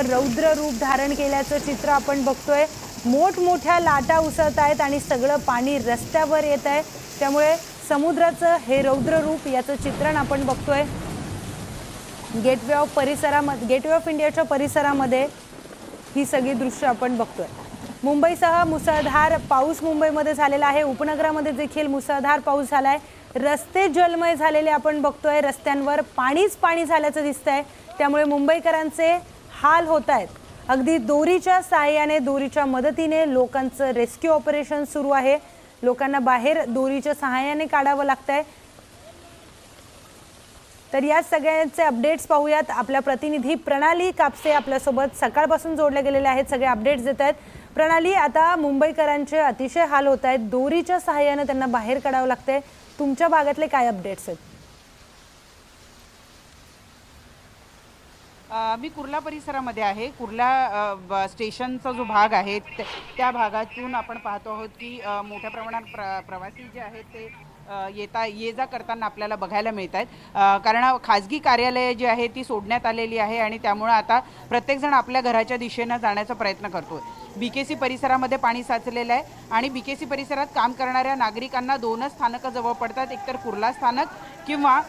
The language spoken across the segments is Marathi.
पावसानं रौद्र रूप धारण केल्याचं चित्र आपण बघतोय। मोठमोठ्या लाटा उसळत आहेत आणि सगळं पाणी रस्त्यावर येत आहे। त्यामुळे समुद्राचं हे रौद्र रूप याचं चित्रण आपण बघतोय। गेटवे ऑफ इंडियाच्या परिसरामध्ये ही सगळी दृश्य आपण बघतोय। मुंबईसह मुसळधार पाऊस मुंबईमध्ये झालेला आहे। उपनगरामध्ये देखील मुसळधार पाऊस झालाय। रस्ते जलमय झालेले आपण बघतोय। रस्त्यांवर पाणीच पाणी झाल्याचं दिसतंय। त्यामुळे मुंबईकरांचे हाल होत आहेत। अगदी दोरीच्या सहाय्याने दोरीच्या मदतीने लोकांचं रेस्क्यू ऑपरेशन सुरू आहे। लोकांना बाहेर दोरीच्या सहाय्याने काढावं लागतंय। तर या सगळ्यांचे अपडेट्स पाहूयात। आपल्या प्रतिनिधी प्रणाली कापसे आपल्यासोबत सकाळपासून जोडले गेलेले आहेत, सगळे अपडेट्स देत आहेत। प्रणाली, आता मुंबईकरांचे अतिशय हाल होत आहेत। दोरीच्या सहाय्याने त्यांना बाहेर काढावं लागतंय। तुमच्या भागातले काय अपडेट्स आहेत? मी कुर्ला परिसरामध्ये आहे। कुर्ला स्टेशनचा जो भाग आहे त्या भागातून आपण पाहतो आहोत की मोठ्या प्रमाणात प्रवासी जे आहेत ते ये जा करताना आपल्याला बघायला मिळत आहेत। कारण खाजगी कार्यालये जी आहे ती सोडण्यात आलेली आहे आणि त्यामुळे आता प्रत्येकजण आपल्या घराच्या दिशेने जाण्याचा प्रयत्न करतोय। बीकेसी परिसरामध्ये पाणी साचलेलं आहे आणि बीकेसी परिसरात काम करणाऱ्या नागरिकांना दोनच स्थानकं जवळ पडतात, एकतर कुर्ला स्थानक किंवा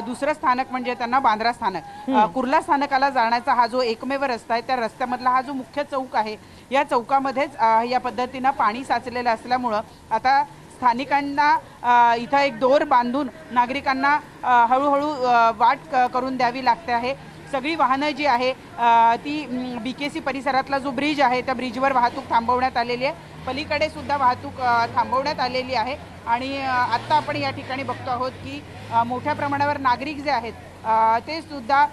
दुसरं स्थानक म्हणजे त्यांना बांद्रा स्थानक। कुर्ला स्थानकाला जाण्याचा हा जो एकमेव रस्ता आहे, त्या रस्त्यामधला हा जो मुख्य चौक आहे, या चौकामध्येच या पद्धतीनं पाणी साचलेलं असल्यामुळं आता स्थानिकांना इथं एक दोर बांधून नागरिकांना हळूहळू वाट करून द्यावी लागते आहे। सगळी वाहनं जी आहे ती बीकेसी परिसरातला जो ब्रिज आहे त्या ब्रिजवर वाहतूक थांबवण्यात आलेली आहे। पलीकडे सुद्धा वाहतूक थांबवण्यात आलेली आहे आणि आत्ता आपण या ठिकाणी बघतो आहोत की मोठ्या प्रमाणावर नागरिक जे आहेत ते सुद्धा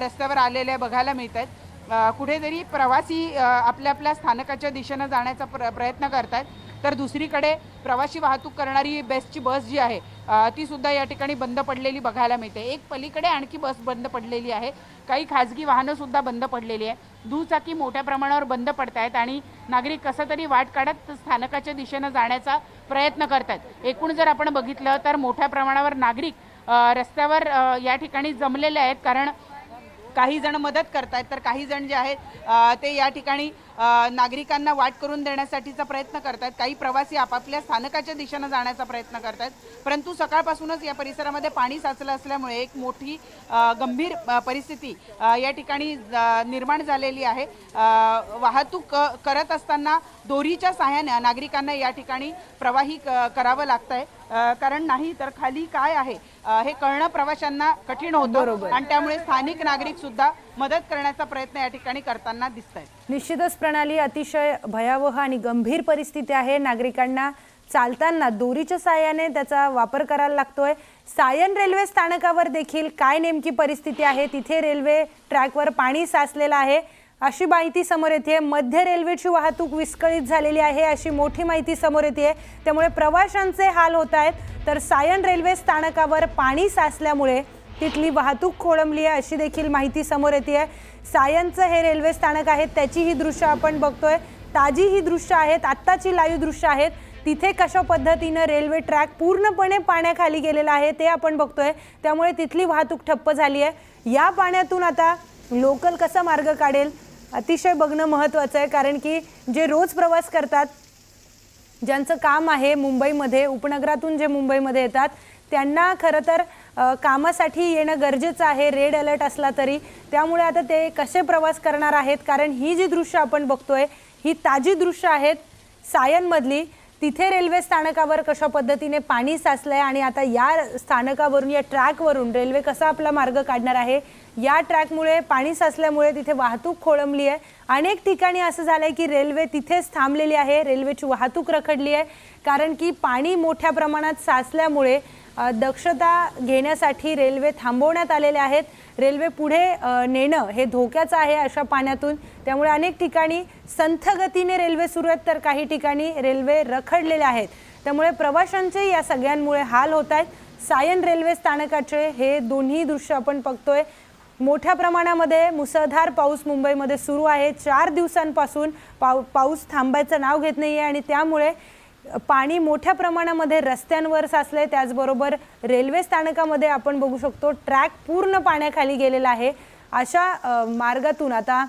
रस्त्यावर आलेले बघायला मिळत आहेत। कुठेतरी प्रवासी आपल्या आपल्या स्थानकाच्या दिशेनं जाण्याचा प्रयत्न करतात, तर दुसरीकडे प्रवासी वाहतूक करणारी बेस्टची बस जी आहे ती सुद्धा या ठिकाणी बंद पडलेली बघायला मिळते। एक पलीकडे आणखी बस बंद पडलेली आहे। काही खाजगी वाहनं सुद्धा बंद पडलेली आहे। दुचाकी मोठ्या प्रमाणावर बंद पडत आहेत आणि नागरिक कसं तरी वाट काढत स्थानकाच्या दिशेनं जाण्याचा प्रयत्न करतात। एकूण जर आपण बघितलं तर मोठ्या प्रमाणावर नागरिक रस्त्यावर या ठिकाणी जमलेले आहेत, कारण काही जण मदत करतायत तर काही जण जे आहेत ते या ठिकाणी नागरिकांना वाट करून देण्यासाठीचा प्रयत्न करतात। काही प्रवासी आपापल्या स्थानकाच्या दिशेनं जाण्याचा प्रयत्न करतात, परंतु सकाळपासूनच या परिसरामध्ये पाणी साचलं असल्यामुळे एक मोठी गंभीर परिस्थिती या ठिकाणी निर्माण झालेली आहे। वाहतूक करत असताना दोरीच्या सहाय्याने नागरिकांना या ठिकाणी प्रवाही करावं लागतंय, कारण नाही तर खाली काय आहे हे कळणं प्रवाशांना कठीण होतं आणि त्यामुळे स्थानिक नागरिक सुद्धा मदत करण्याचा प्रयत्न या ठिकाणी करताना दिसत आहेत। निश्चितच प्रणाली, अतिशय भयावह आणि गंभीर परिस्थिती आहे। नागरिकांना चालताना दोरीच्या सहाय्याने त्याचा वापर करायला लागतोय। सायन रेल्वे स्थानकावर देखील काय नेमकी परिस्थिती आहे? तिथे रेल्वे ट्रॅकवर पाणी साचलेलं आहे अशी माहिती समोर येते। मध्य रेल्वेची वाहतूक विस्कळीत झालेली आहे अशी मोठी माहिती समोर येते। त्यामुळे प्रवाशांचे हाल होत आहेत। तर सायन रेल्वे स्थानकावर पाणी साचल्यामुळे तिथली वाहतूक खोळंबली आहे अशी देखील माहिती समोर येते। सायनचं हे रेल्वे स्थानक आहे, त्याची ही दृश्य आपण बघतोय। ताजी ही दृश्य आहेत, आत्ताची लाईव्ह दृश्य आहेत। तिथे कशा पद्धतीनं रेल्वे ट्रॅक पूर्णपणे पाण्याखाली गेलेला आहे ते आपण बघतोय। त्यामुळे तिथली वाहतूक ठप्प झाली आहे। या पाण्यातून आता लोकल कसा मार्ग काढेल अतिशय बघणं महत्त्वाचं आहे, कारण की जे रोज प्रवास करतात, ज्यांचं काम आहे मुंबईमध्ये, उपनगरातून जे मुंबईमध्ये येतात, त्यांना खरं तर कामासाठी येणं गरजेचं आहे रेड अलर्ट असला तरी। त्यामुळे आता ते कसे प्रवास करणार आहेत, कारण ही जी दृश्य आपण बघतोय ही ताजी दृश्य आहेत सायनमधली। तिथे रेल्वे स्थानकावर कशा पद्धतीने पाणी साचलंय आणि आता या स्थानकावरून, या ट्रॅकवरून रेल्वे कसा आपला मार्ग काढणार आहे। या ट्रॅकमुळे पाणी साचल्यामुळे तिथे वाहतूक खोळंबली आहे। अनेक ठिकाणी असं झालंय की रेल्वे तिथेच थांबलेली आहे, रेल्वेची वाहतूक रखडली आहे, कारण की पाणी मोठ्या प्रमाणात साचल्यामुळे दक्षता घेण्यासाठी रेल्वे थांबवण्यात आलेले आहेत। रेल्वे पुढे नेणं हे धोक्याचं आहे अशा पाण्यातून। त्यामुळे अनेक ठिकाणी संथ गतीने रेल्वे सुरू आहेत, तर काही ठिकाणी रेल्वे रखडलेल्या आहेत। त्यामुळे प्रवाशांचे या सगळ्यांमुळे हाल होत आहेत। सायन रेल्वे स्थानकाचे हे दोन्ही दृश्य आपण बघतोय। मोठ्या प्रमाणामध्ये मुसळधार पाऊस मुंबईमध्ये सुरू आहे। 4 दिवसांपासून पाऊस थांबायचं नाव घेत नाहीये आणि त्यामुळे पाणी मोठ्या प्रमाणामध्ये रस्त्यांवर साचले। त्याचबरोबर रेल्वे स्थानकामध्ये आपण बघू शकतो ट्रॅक पूर्ण पाण्याखाली गेलेला आहे। अशा मार्गातून आता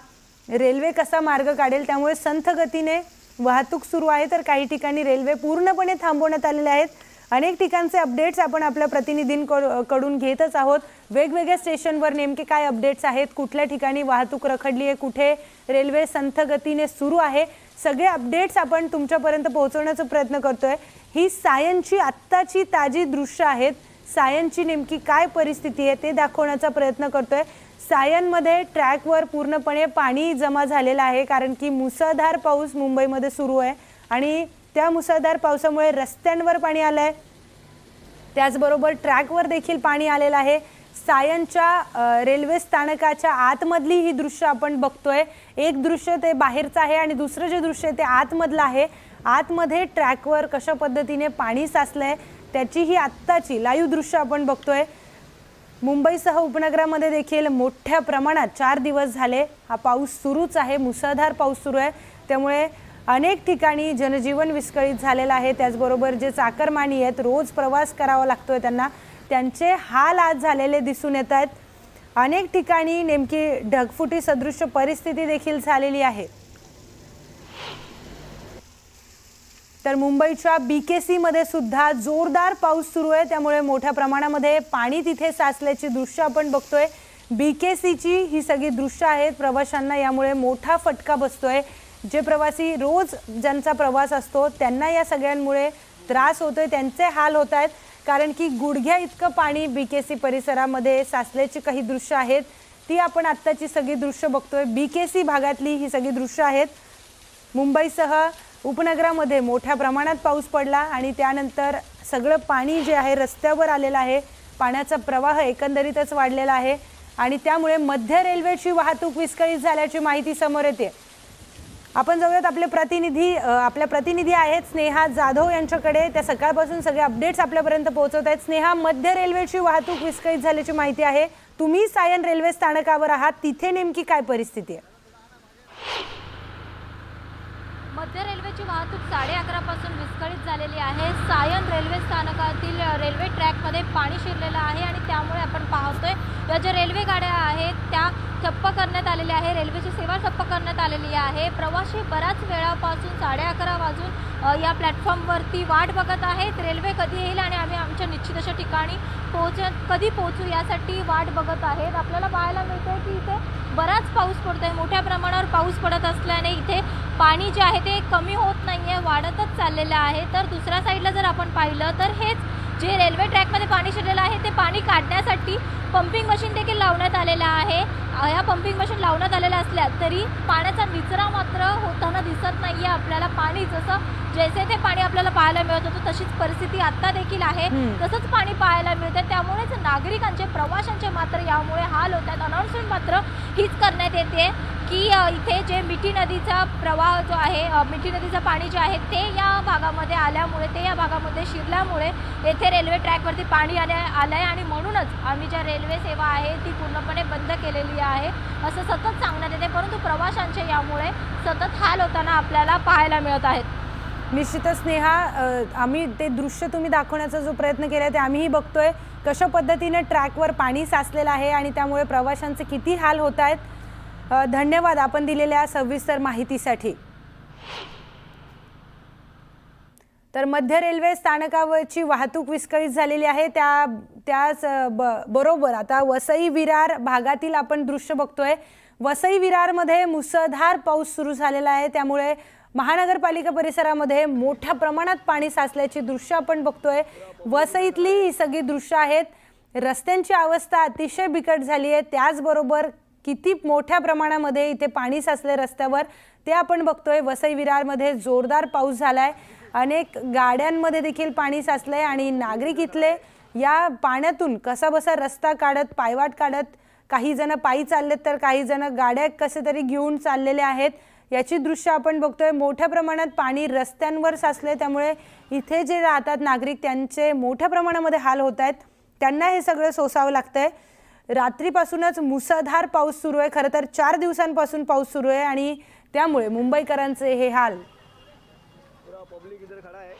रेल्वे कसा मार्ग काढेल, त्यामुळे संथ गतीने वाहतूक सुरू आहे, तर काही ठिकाणी रेल्वे पूर्णपणे थांबवण्यात आलेले आहेत। अनेक ठिकाणचे अपडेट्स आपण आपल्या प्रतिनिधींकडून घेतच आहोत। वेगवेगळ्या स्टेशनवर नेमके काय अपडेट्स आहेत, कुठल्या ठिकाणी वाहतूक रखडली आहे, कुठे रेल्वे संथ गतीने सुरू आहे, सगळे अपडेट्स आपण तुमच्यापर्यंत पोहोचवण्याचा प्रयत्न करतोय। ही सायनची आत्ताची ताजी दृश्य आहेत। सायनची नेमकी काय परिस्थिती आहे ते दाखवण्याचा प्रयत्न करतोय। सायनमध्ये ट्रॅकवर पूर्णपणे पाणी जमा झालेलं आहे, कारण की मुसळधार पाऊस मुंबईमध्ये सुरू आहे आणि त्या मुसळधार पावसामुळे रस्त्यांवर पाणी आलं आहे, त्याचबरोबर ट्रॅकवर देखील पाणी आलेलं आहे। सायनच्या रेल्वे स्थानकाच्या आतमधली ही दृश्य आपण बघतोय। एक दृश्य ते बाहेरचं आहे आणि दुसरं जे दृश्य आहे ते आतमधलं आहे। आतमध्ये ट्रॅकवर कशा पद्धतीने पाणी साचलंय त्याची ही आत्ताची लाईव्ह दृश्य आपण बघतोय। मुंबईसह उपनगरामध्ये देखील मोठ्या प्रमाणात 4 दिवस झाले हा पाऊस सुरूच आहे, मुसळधार पाऊस सुरू आहे, त्यामुळे अनेक ठिकाणी जनजीवन विस्कळीत झालेलं आहे। त्याचबरोबर जे चाकरमानी आहेत, रोज प्रवास करावा लागतोय त्यांना, त्यांचे हाल आज झालेले दिसून येत आहेत। अनेक ठिकाणी नेमकी ढगफुटी सदृश्य परिस्थिती देखील झालेली आहे। तर मुंबईच्या BKC मध्ये सुद्धा जोरदार पाऊस सुरू आहे, त्यामुळे मोठ्या प्रमाणामध्ये पाणी तिथे साचल्याची दृश्य आपण बघतोय। BKCची ही सगळी दृश्य आहेत। प्रवाशांना यामुळे मोठा फटका बसतोय। जे प्रवासी रोज ज्यांचा प्रवास असतो त्यांना या सगळ्यांमुळे त्रास होतोय, त्यांचे हाल होत आहेत, कारण की गुडघ्या इतकं पाणी BKC परिसरामध्ये साचल्याची काही दृश्य आहेत, ती आपण आत्ताची सगळी दृश्य बघतोय। BKC भागातली ही सगळी दृश्य आहेत। मुंबईसह उपनगरामध्ये मोठ्या प्रमाणात पाऊस पडला आणि त्यानंतर सगळं पाणी जे आहे रस्त्यावर आलेलं आहे, पाण्याचा प्रवाह एकंदरीतच वाढलेला आहे आणि त्यामुळे मध्य रेल्वेची वाहतूक विस्कळीत झाल्याची माहिती समोर येते। आपण जाऊयात आपल्या प्रतिनिधी आहेत स्नेहा जाधव यांच्याकडे, त्या सकाळपासून सगळे अपडेट्स आपल्यापर्यंत पोहोचवत आहेत। स्नेहा, मध्य रेल्वेची वाहतूक विस्कळीत झाल्याची माहिती आहे, तुम्ही सायन रेल्वे स्थानकावर आहात, तिथे नेमकी काय परिस्थिती आहे? मध्य रेल्वेची वाहतूक 11:30 पासून विस्कळीत झालेली आहे। सायन रेल्वे स्थानकातील रेल्वे ट्रॅकमध्ये पाणी शिरलेलं आहे आणि त्यामुळे आपण पाहतोय या ज्या रेल्वे गाड्या आहेत त्या ठप्प करण्यात आलेल्या आहे, रेल्वेची सेवा ठप्प करण्यात आलेली आहे। प्रवासी बऱ्याच वेळापासून 11:30 वाजून या प्लॅटफॉर्मवरती वाट बघत आहेत, रेल्वे कधी येईल आणि आम्ही आमच्या निश्चित अशा ठिकाणी कधी पोहोचू यासाठी वाट बघत आहेत। आपल्याला पाहायला मिळतंय की इथे बराच पाऊस पडतोय, मोठ्या प्रमाणावर पाऊस पडत असल्याने इथे पाणी जे आहे ते कमी होत नाहीये, वाढतच चाललेलं आहे। तर दुसऱ्या साईडला जर आपण पाहिलं तर हेच जे रेल्वे ट्रॅकमध्ये पाणी शिरलेलं आहे ते पाणी काढण्यासाठी पंपिंग मशीन देखील लावण्यात आलेलं आहे। या पंपिंग मशीन लावण्यात आलेल्या असल्या तरी पाण्याचा निचरा मात्र होताना दिसत नाहीये आपल्याला। पाणी जैसे ते पाणी आपल्याला पाहायला मिळत होतं तशीच परिस्थिती आता देखील आहे, तसंच पाणी पाहायला मिळतं। त्यामुळेच नागरिकांचे प्रवाशांचे मात्र यामुळे हाल होतात। अनाउन्समेंट मात्र हीच करण्यात येते की इथे जे मिठी नदीचा प्रवाह जो आहे, मिठी नदीचं पाणी जे आहे ते या भागामध्ये आल्यामुळे, ते या भागामध्ये शिरल्यामुळे येथे रेल्वे ट्रॅकवरती पाणी आलं आहे आणि म्हणूनच आम्ही ज्या रेल्वे सेवा आहे ती पूर्णपणे बंद केलेली आहे असं सतत सांगण्यात येते, परंतु प्रवाशांचे यामुळे सतत हाल होताना आपल्याला पाहायला मिळत आहेत। निश्चितच स्नेहा, आम्ही ते दृश्य तुम्ही दाखवण्याचा जो प्रयत्न केला ते आम्हीही बघतोय, कशा पद्धतीने ट्रॅकवर पाणी साचलेलं आहे आणि त्यामुळे प्रवाशांचे किती हाल होत आहेत। धन्यवाद आपण दिलेल्या सविस्तर माहितीसाठी। तर मध्य रेल्वे स्थानकावरची वाहतूक विस्कळीत झालेली आहे, त्याच बरोबर आता वसई विरार भागातील आपण दृश्य बघतोय। वसई विरारमध्ये मुसळधार पाऊस सुरू झालेला आहे, त्यामुळे महानगरपालिका परिसरामध्ये मोठ्या प्रमाणात पाणी साचल्याची दृश्य आपण बघतोय। वसईतली ही सगळी दृश्य आहेत। रस्त्यांची अवस्था अतिशय बिकट झाली आहे, त्याचबरोबर किती मोठ्या प्रमाणामध्ये इथे पाणी साचले रस्त्यावर ते आपण बघतोय। वसई विरारमध्ये जोरदार पाऊस झालाय, अनेक गाड्यांमध्ये देखील पाणी साचलंय आणि नागरिक इथले या पाण्यातून कसाबसा रस्ता काढत, पायवाट काढत, काही जण पायी चाललेत तर काही जण गाड्या कसे तरी घेऊन चाललेले आहेत, याची दृश्य आपण बघतोय। मोठ्या प्रमाणात पाणी रस्त्यांवर साचले, त्यामुळे इथे जे राहतात नागरिक त्यांचे मोठ्या प्रमाणामध्ये हाल होत आहेत, त्यांना हे सगळं सोसावं लागतंय। रात्रीपासूनच मुसळधार पाऊस सुरू आहे, खरं तर 4 दिवसांपासून पाऊस सुरू आहे आणि त्यामुळे मुंबईकरांचे हे हाल। पूरा पब्लिक इधर खड़ा है।